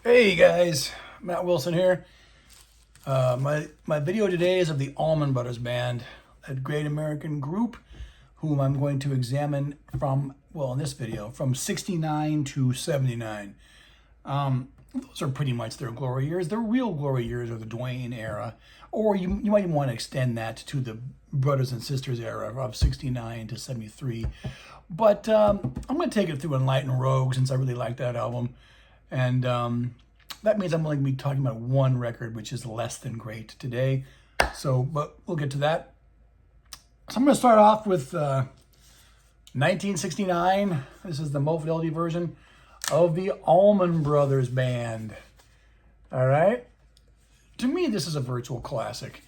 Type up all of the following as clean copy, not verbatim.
Hey guys, Matt Wilson here. My video today is of the Allman Brothers Band, a great American group whom I'm going to examine from, well, in this video, from 69 to 79. Those are pretty much their glory years. Their real glory years are the Duane era, or you might even want to extend that to the brothers and sisters era of 69 to 73. But I'm going to take it through Enlightened Rogue since I really like that album. And that means I'm only going to be talking about one record, which is less than great today. So, but we'll get to that. So I'm going to start off with 1969. This is the Mo Fidelity version of the Allman Brothers Band. All right. To me, this is a virtual classic.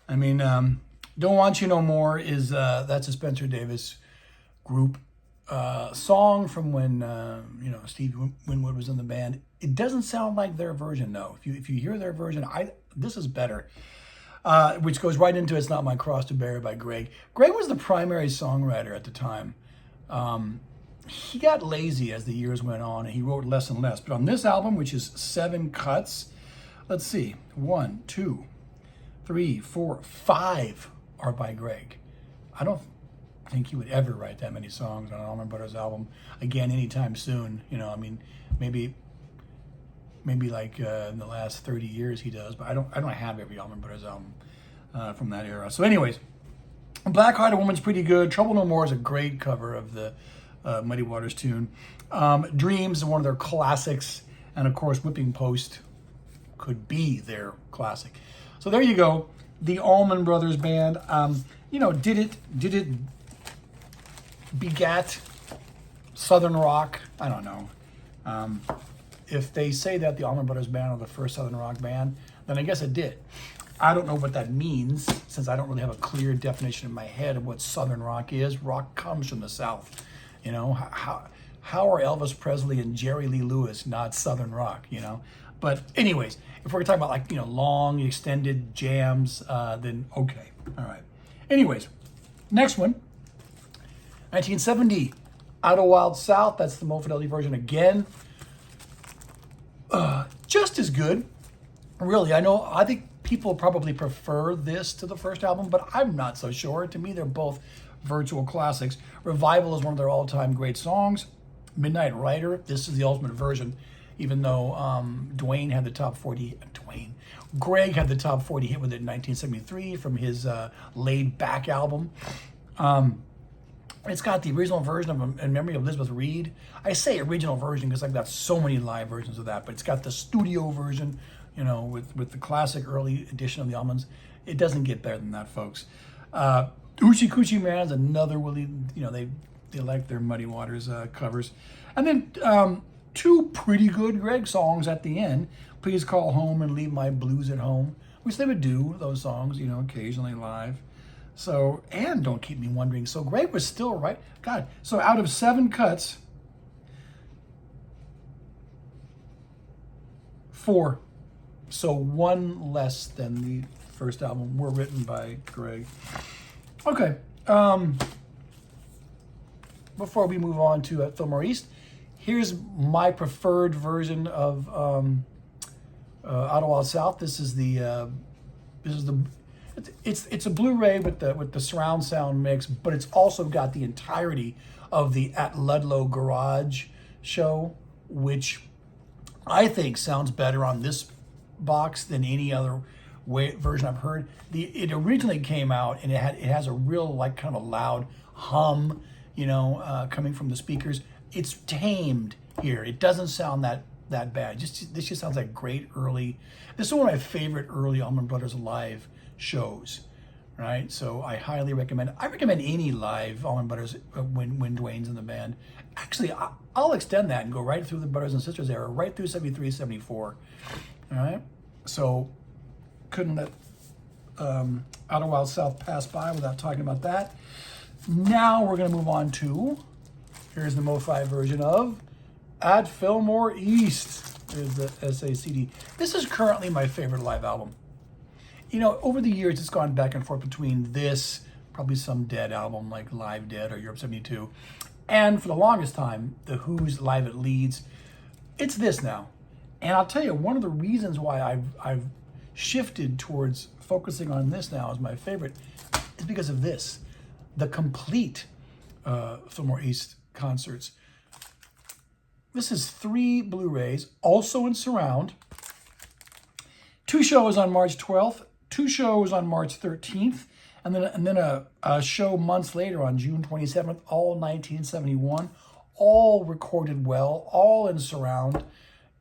I mean, Don't Want You No More is, that's a Spencer Davis group song from when Stevie Winwood was in the band. It doesn't sound like their version though. If you hear their version, this is better. Which goes right into "It's Not My Cross to Bear" by Greg. Greg was the primary songwriter at the time. He got lazy as the years went on, and he wrote less and less. But on this album, which is 7 cuts, let's see, 1, 2, 3, 4, 5 are by Greg. I don't think he would ever write that many songs on an Allman Brothers album again anytime soon. I mean, maybe like in the last 30 years he does, but I don't have every Allman Brothers album from that era. So anyways, Black Hearted Woman's pretty good. Trouble No More is a great cover of the Muddy Waters tune. Dreams is one of their classics, and of course Whipping Post could be their classic. So there you go, the Allman Brothers Band. Did it begat Southern rock? I don't know. If they say that the Allman Brothers Band are the first Southern rock band, then I guess it did. I don't know what that means, since I don't really have a clear definition in my head of what Southern rock is. Rock comes from the South. How are Elvis Presley and Jerry Lee Lewis not Southern rock? But anyways, if we're talking about long extended jams, then okay, all right. Anyways, next one. 1970, Out of Wild South. That's the Mo Fidelity version again. Just as good, really. I think people probably prefer this to the first album, but I'm not so sure. To me, they're both virtual classics. Revival is one of their all-time great songs. Midnight Rider, this is the ultimate version, even though Greg had the top 40 hit with it in 1973 from his Laid Back album. It's got the original version of In Memory of Elizabeth Reed. I say original version because I've got so many live versions of that, but it's got the studio version, with the classic early edition of the Allmans. It doesn't get better than that, folks. Oochie Coochie Man is another Willie, they like their Muddy Waters covers. And then 2 pretty good Greg songs at the end. Please Call Home and Leave My Blues at Home, which they would do, those songs, occasionally live. So, and Don't Keep Me Wondering. So Greg was still right. God, so out of 7 cuts, 4. So 1 less than the first album were written by Greg. Okay. Before we move on to Fillmore East, here's my preferred version of Out of Wild South. This is the it's a Blu-ray with the surround sound mix, but it's also got the entirety of the At Ludlow Garage show, which I think sounds better on this box than any other version I've heard. It originally came out and it has a real kind of loud hum, coming from the speakers. It's tamed here. It doesn't sound that bad. This just sounds like great early. This is one of my favorite early Allman Brothers live shows, right? So I highly recommend. I recommend any live Allman Brothers when Duane's in the band. Actually, I'll extend that and go right through the Brothers and Sisters era, right through 73, 74. All right. So couldn't let Out of Wild South pass by without talking about that. Now we're going to move on to, here's the Mo-Fi version of At Fillmore East. There's the SACD. This is currently my favorite live album. Over the years, it's gone back and forth between this, probably some Dead album like Live Dead or Europe 72, and for the longest time, The Who's Live at Leeds. It's this now. And I'll tell you, one of the reasons why I've shifted towards focusing on this now as my favorite is because of this. The complete Fillmore East concerts. This is 3 Blu-rays, also in surround. 2 shows on March 12th, 2 shows on March 13th, and then a show months later on June 27th, all 1971, all recorded well, all in surround.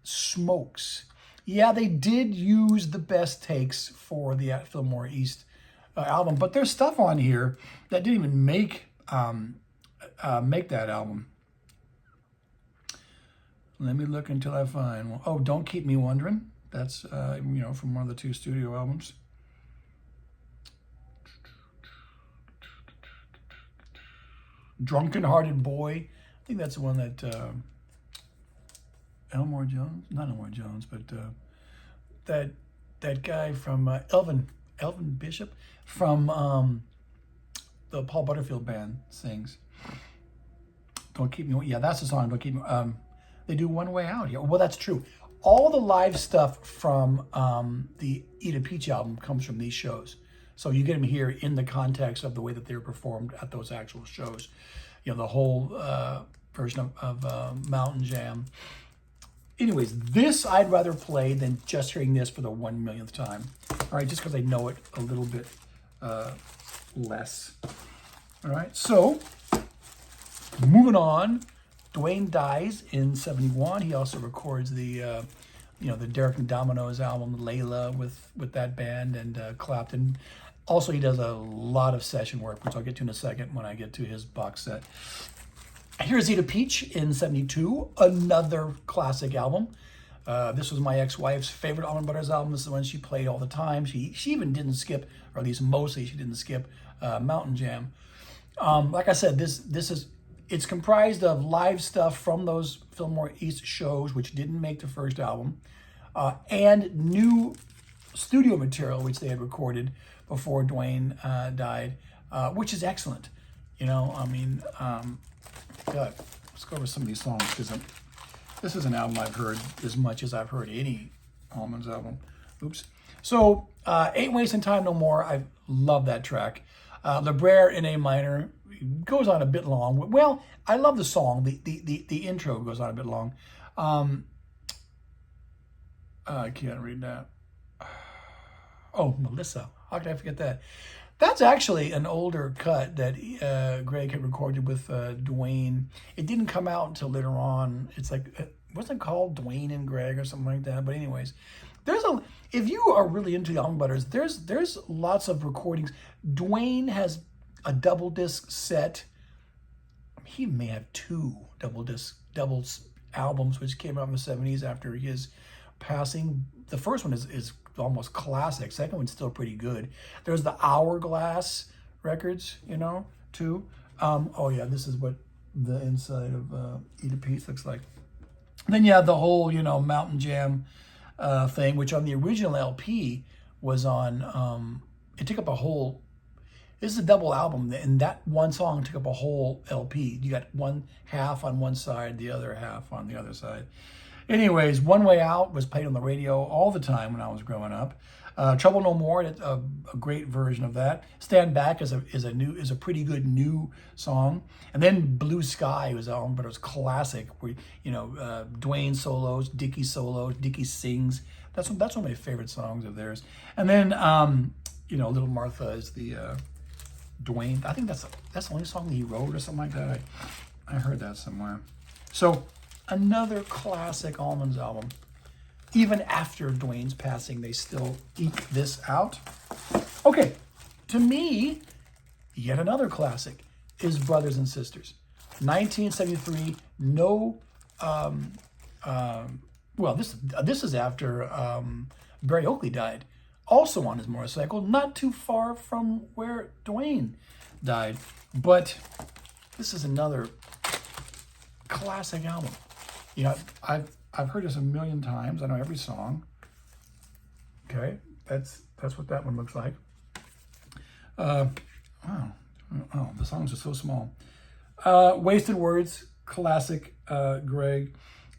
Smokes. Yeah, they did use the best takes for the At Fillmore East album, but there's stuff on here that didn't even make that album. Let me look until I find one. Oh, Don't Keep Me Wondering. That's from one of the 2 studio albums. Drunken Hearted Boy. I think that's the one that Elmore Jones, not Elmore Jones, but that guy from Elvin Bishop from the Paul Butterfield band sings. Don't Keep Me. Yeah, that's the song. Don't Keep Me. They do One Way Out here. Well, that's true. All the live stuff from the Eat a Peach album comes from these shows. So you get them here in the context of the way that they were performed at those actual shows. You know, the whole version of Mountain Jam. Anyways, this I'd rather play than just hearing this for the 1 millionth time. All right, just because I know it a little bit less. All right, so moving on. Duane dies in 71. He also records the the Derek and Domino's album Layla with that band and Clapton. Also, he does a lot of session work, which I'll get to in a second when I get to his box set. Here's Eat a Peach in 72, another classic album. This was my ex-wife's favorite Allman Brothers album. This is the one she played all the time. She even didn't skip, or at least mostly she didn't skip, Mountain Jam. Like I said, it's comprised of live stuff from those Fillmore East shows, which didn't make the first album, and new studio material, which they had recorded before Duane died, which is excellent. God, let's go over some of these songs, because this is an album I've heard as much as I've heard any Allman's album. Oops. So, Ain't Wasting Time No More, I love that track. La Brea in A minor goes on a bit long. Well, I love the song. The intro goes on a bit long. I can't read that. Oh, Melissa. How could I forget that? That's actually an older cut that Greg had recorded with Duane. It didn't come out until later on. It's like, wasn't it called Duane and Greg or something like that? But anyways, if you are really into the Allman Brothers, there's lots of recordings. Duane has a double disc set. He may have 2 double albums which came out in the 70s after his passing. The first one is almost classic. Second one's still pretty good. There's the Hourglass records, too. Oh yeah, this is what the inside of Eat a Peach looks like. Then you have the whole, Mountain Jam thing, which on the original LP was on, it took up a whole, this is a double album, and that one song took up a whole LP. You got one half on one side, the other half on the other side. Anyways, One Way Out was played on the radio all the time when I was growing up. Trouble No More, a great version of that. Stand Back is a pretty good new song. And then Blue Sky was on, but it was classic. Where Duane solos, Dickie sings. That's one of my favorite songs of theirs. And then Little Martha is the Duane. I think that's the only song that he wrote or something like that. I heard that somewhere. So another classic Allman's album. Even after Duane's passing, they still eke this out. Okay, to me, yet another classic is Brothers and Sisters. 1973, this is after Barry Oakley died, also on his motorcycle, not too far from where Duane died. But this is another classic album. I've heard this a million times. I know every song. Okay, that's what that one looks like. Wow. Oh, the songs are so small. Wasted Words, classic, Greg.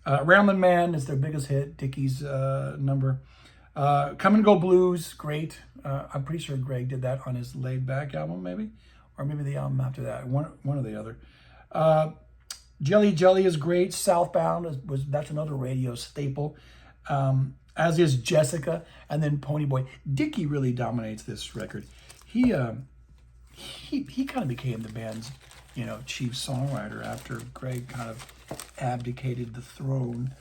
Ramblin' Man is their biggest hit, Dickie's number. Come and Go Blues, great. I'm pretty sure Greg did that on his Laid Back album, maybe, or maybe the album after that, one or the other. Jelly Jelly is great. Southbound that's another radio staple, as is Jessica, and then Pony Boy. Dickie really dominates this record. He kind of became the band's, chief songwriter after Greg kind of abdicated the throne,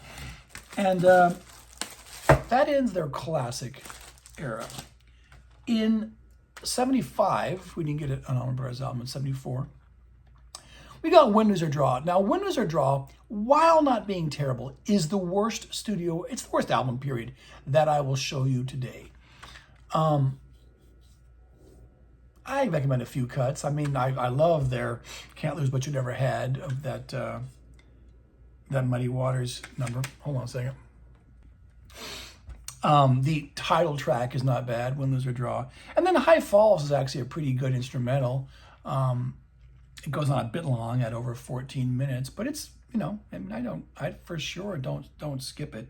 and that ends their classic era. In 75, we didn't get an Allman Brothers album in 74. We got Win, Lose or Draw. Now, Win, Lose or Draw, while not being terrible, is the worst it's the worst album, period, that I will show you today. I recommend a few cuts. I mean, I love their Can't Lose What You Never Had, of that Muddy Waters number. Hold on a second. The title track is not bad, Win, Lose or Draw. And then High Falls is actually a pretty good instrumental. It goes on a bit long at over 14 minutes, but it's, I for sure don't skip it.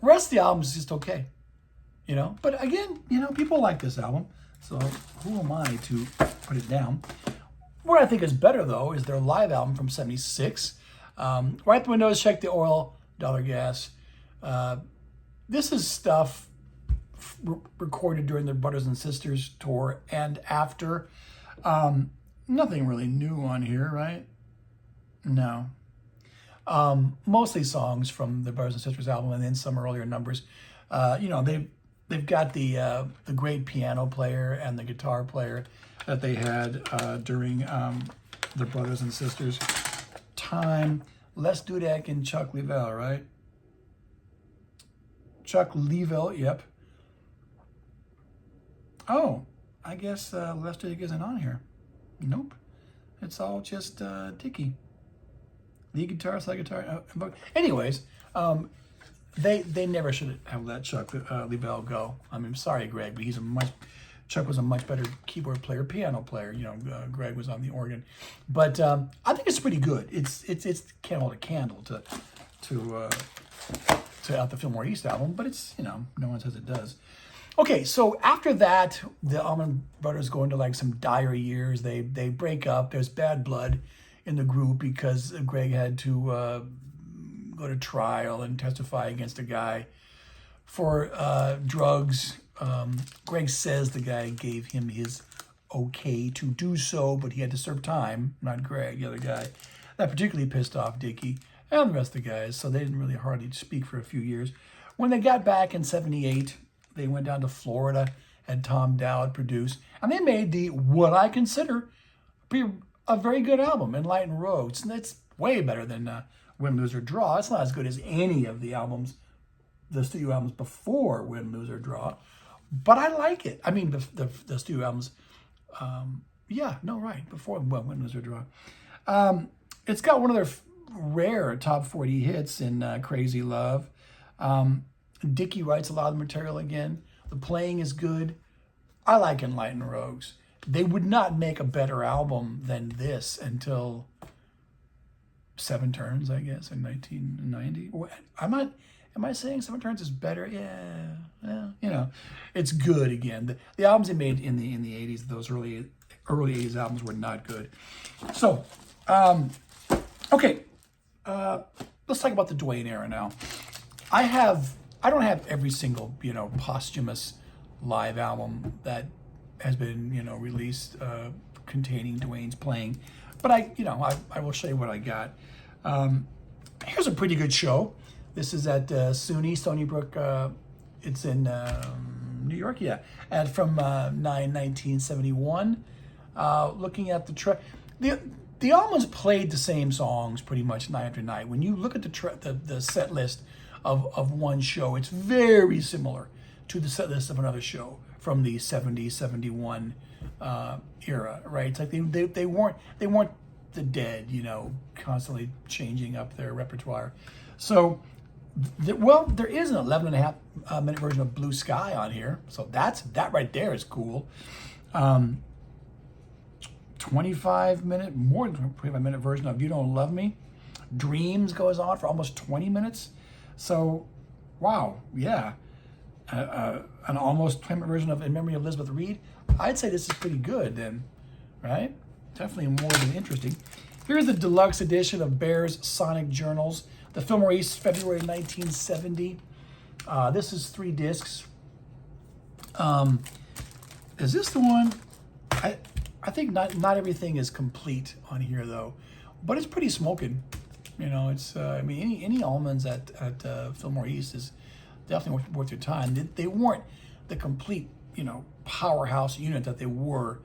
Rest of the album is just okay, But again, people like this album, so who am I to put it down? What I think is better, though, is their live album from 76. Right the Windows, Check the Oil, Dollar Gas. This is stuff recorded during their Brothers and Sisters tour and after. Nothing really new on here, right? No. Mostly songs from the Brothers and Sisters album, and then some earlier numbers. They've got the great piano player and the guitar player that they had during the Brothers and Sisters time. Les Dudek and Chuck Leavell, right? Chuck Leavell, yep. Oh, I guess Les Dudek isn't on here. Nope. It's all just Dickie. Lead guitar, slide guitar. Anyways, they never should have let Chuck Leavell go. I mean, sorry, Greg, but Chuck was a much better keyboard player, piano player. Greg was on the organ, but I think it's pretty good. It's can't hold a candle to Out the Fillmore East album, but it's no one says it does. Okay, so after that, the Allman Brothers go into like some dire years. They break up. There's bad blood in the group because Greg had to go to trial and testify against a guy for drugs. Greg says the guy gave him his okay to do so, but he had to serve time, not Greg, the other guy. That particularly pissed off Dickie and the rest of the guys, so they didn't really hardly speak for a few years. When they got back in 78, they went down to Florida, had Tom Dowd produce, and they made what I consider a very good album, Enlightened Roads. And it's way better than Win, Lose or Draw. It's not as good as any of the studio albums before Win, Lose or Draw, but I like it. I mean, the studio albums, before Win, Lose or Draw. It's got one of their rare top 40 hits in Crazy Love. Dickie writes a lot of the material again. The playing is good. I like Enlightened Rogues. They would not make a better album than this until Seven Turns, I guess, in 1990. Am I saying Seven Turns is better? Yeah. It's good again. The albums they made in the 80s, those early 80s albums were not good. So, okay. Let's talk about the Duane era now. I don't have every single, posthumous live album that has been, released containing Duane's playing, but I will show you what I got. Here's a pretty good show. This is at Stony Brook. It's in New York, and from 1971. Looking at the track, the Allmans played the same songs pretty much night after night. When you look at the set list of one show, it's very similar to the set list of another show from the 70s, 71 era, right? It's like they weren't the Dead, constantly changing up their repertoire. So, there is an 11.5 minute version of Blue Sky on here, so that right there is cool. 25 minute version of You Don't Love Me. Dreams goes on for almost 20 minutes. So, wow, yeah. An almost 20-minute version of In Memory of Elizabeth Reed. I'd say this is pretty good then, right? Definitely more than interesting. Here's the deluxe edition of Bear's Sonic Journals. The Fillmore East, February 1970. This is 3 discs. Is this the one? I think not everything is complete on here though, but it's pretty smoking. You know, it's I mean any Allmans at Fillmore East is definitely worth your time. They weren't the complete, you know, powerhouse unit that they were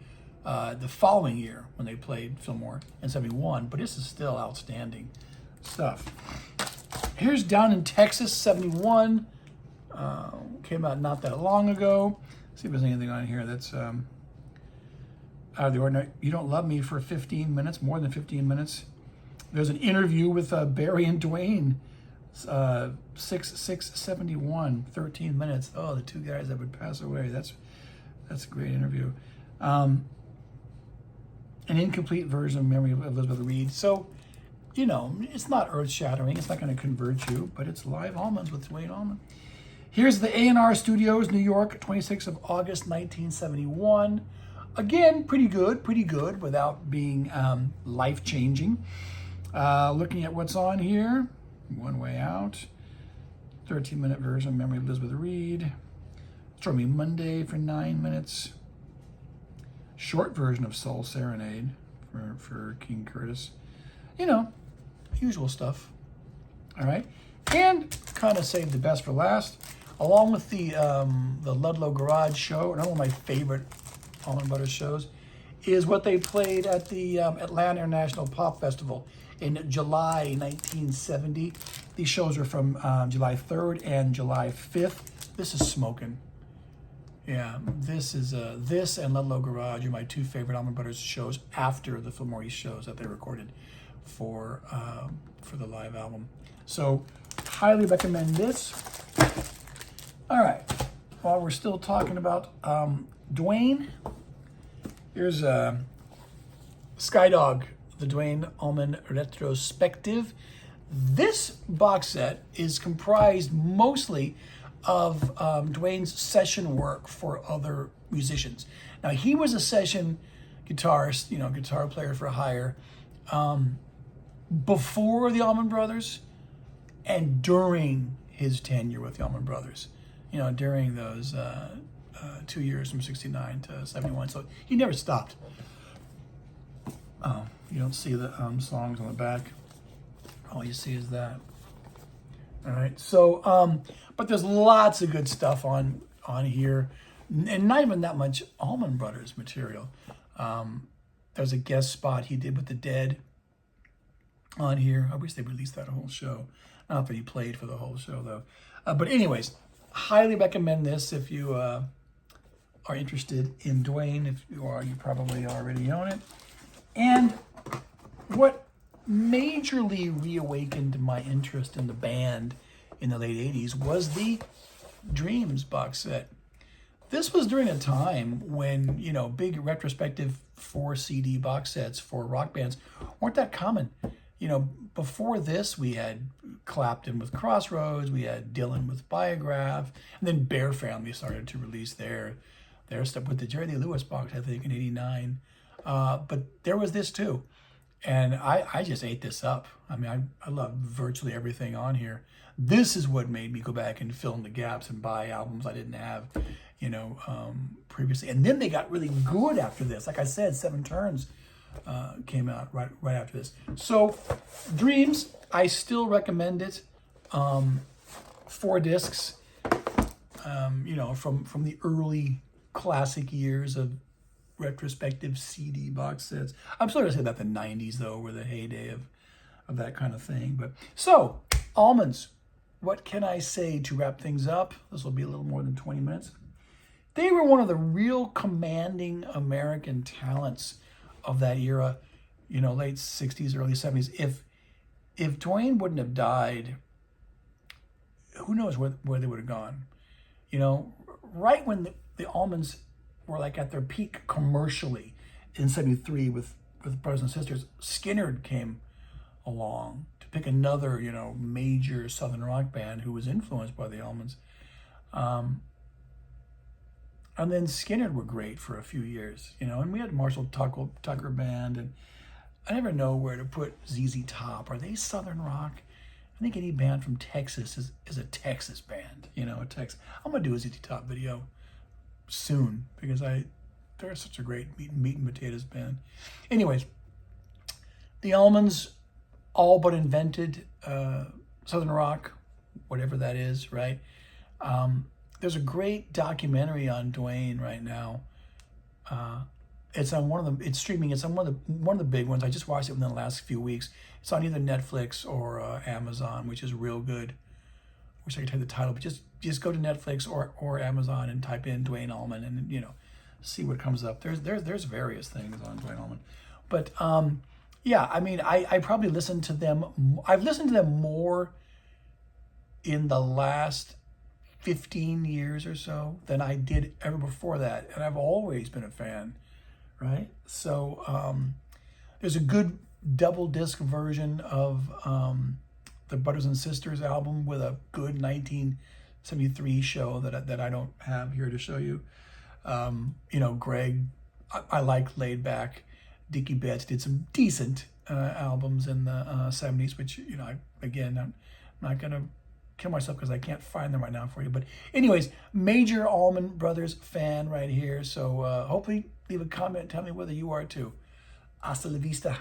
the following year when they played Fillmore in '71, but this is still outstanding stuff. Here's Down in Texas, '71. Came out not that long ago. Let's see if there's anything on here that's out of the ordinary. You Don't Love Me for 15 minutes, more than 15 minutes. There's an interview with Barry and Dwayne, 6/6/71, 13 minutes. Oh, the 2 guys that would pass away. That's a great interview. An incomplete version of Memory of Elizabeth Reed. So, you know, it's not earth-shattering. It's not going to convert you, but it's live Allmans with Dwayne Allman. Here's the A&R Studios, New York, 26th of August, 1971. Again, pretty good without being life-changing. Looking at what's on here, One Way Out, 13-minute version of Memory of Elizabeth Reed. Stormy Monday for 9 minutes. Short version of Soul Serenade for King Curtis. You know, usual stuff. All right, and kind of saved the best for last, along with the Ludlow Garage show. Another one of my favorite Allman Brothers shows is what they played at the Atlanta International Pop Festival in July 1970. These shows are from July 3rd and July 5th. This is smoking. Yeah, this and Ludlow Garage are my 2 favorite Allman Brothers shows after the Fillmore East shows that they recorded for the live album. So, highly recommend this. All right, while we're still talking about Dwayne, here's Skydog, the Dwayne Allman Retrospective. This box set is comprised mostly of Dwayne's session work for other musicians. Now, he was a session guitarist, you know, guitar player for hire, before the Allman Brothers and during his tenure with the Allman Brothers, you know, during those 2 years from 69 to 71. So he never stopped. Oh, you don't see the songs on the back. All you see is that. All right, so, but there's lots of good stuff on here, and not even that much Allman Brothers material. There's a guest spot he did with the Dead on here. I wish they released that whole show. Not that he played for the whole show, though. But anyways, highly recommend this if you are interested in Dwayne. If you are, you probably already own it. And what majorly reawakened my interest in the band in the late 80s was the Dreams box set. This was during a time when, you know, big retrospective 4 CD box sets for rock bands weren't that common. You know, before this, we had Clapton with Crossroads, we had Dylan with Biograph, and then Bear Family started to release their stuff with the Jerry Lee Lewis box, I think, in '89. But there was this too. And I just ate this up. I mean, I love virtually everything on here. This is what made me go back and fill in the gaps and buy albums I didn't have, you know, previously. And then they got really good after this. Like I said, 7 Turns came out right after this. So, Dreams, I still recommend it. 4 discs, you know, from the early classic years of retrospective CD box sets. I'm sort of saying that the 90s, though, were the heyday of that kind of thing. But so, Allmans, what can I say to wrap things up? This will be a little more than 20 minutes. They were one of the real commanding American talents of that era, you know, late 60s, early 70s. If Dwayne wouldn't have died, who knows where they would have gone. You know, right when the Allmans were like at their peak commercially in '73 with Brothers and Sisters, Skinner came along to pick another, you know, major Southern rock band who was influenced by the Allmans. And then Skinner were great for a few years, you know, and we had Marshall Tucker Band, and I never know where to put ZZ Top. Are they Southern rock? I think any band from Texas is a Texas band, you know, I'm going to do a ZZ Top video soon because they're such a great meat and potatoes band. Anyways, the Allmans all but invented Southern rock, whatever that is, right? There's a great documentary on Dwayne right now. It's on it's streaming. It's on one of the big ones. I just watched it within the last few weeks. It's on either Netflix or Amazon, which is real good. Wish I could tell you the title, but just go to Netflix or Amazon and type in Dwayne Allman and, you know, see what comes up. There's various things on Dwayne Allman, but yeah, I mean, I probably listened to them. I've listened to them more in the last 15 years or so than I did ever before that, and I've always been a fan, right? So there's a good double disc version of the Brothers and Sisters album with a good 1973 show that I don't have here to show you. You know, Greg, I like Laid Back. Dickie Betts did some decent albums in the 70s, which, you know, I'm not gonna kill myself because I can't find them right now for you. But anyways, major Allman Brothers fan right here. So hopefully leave a comment and tell me whether you are too. Hasta la vista.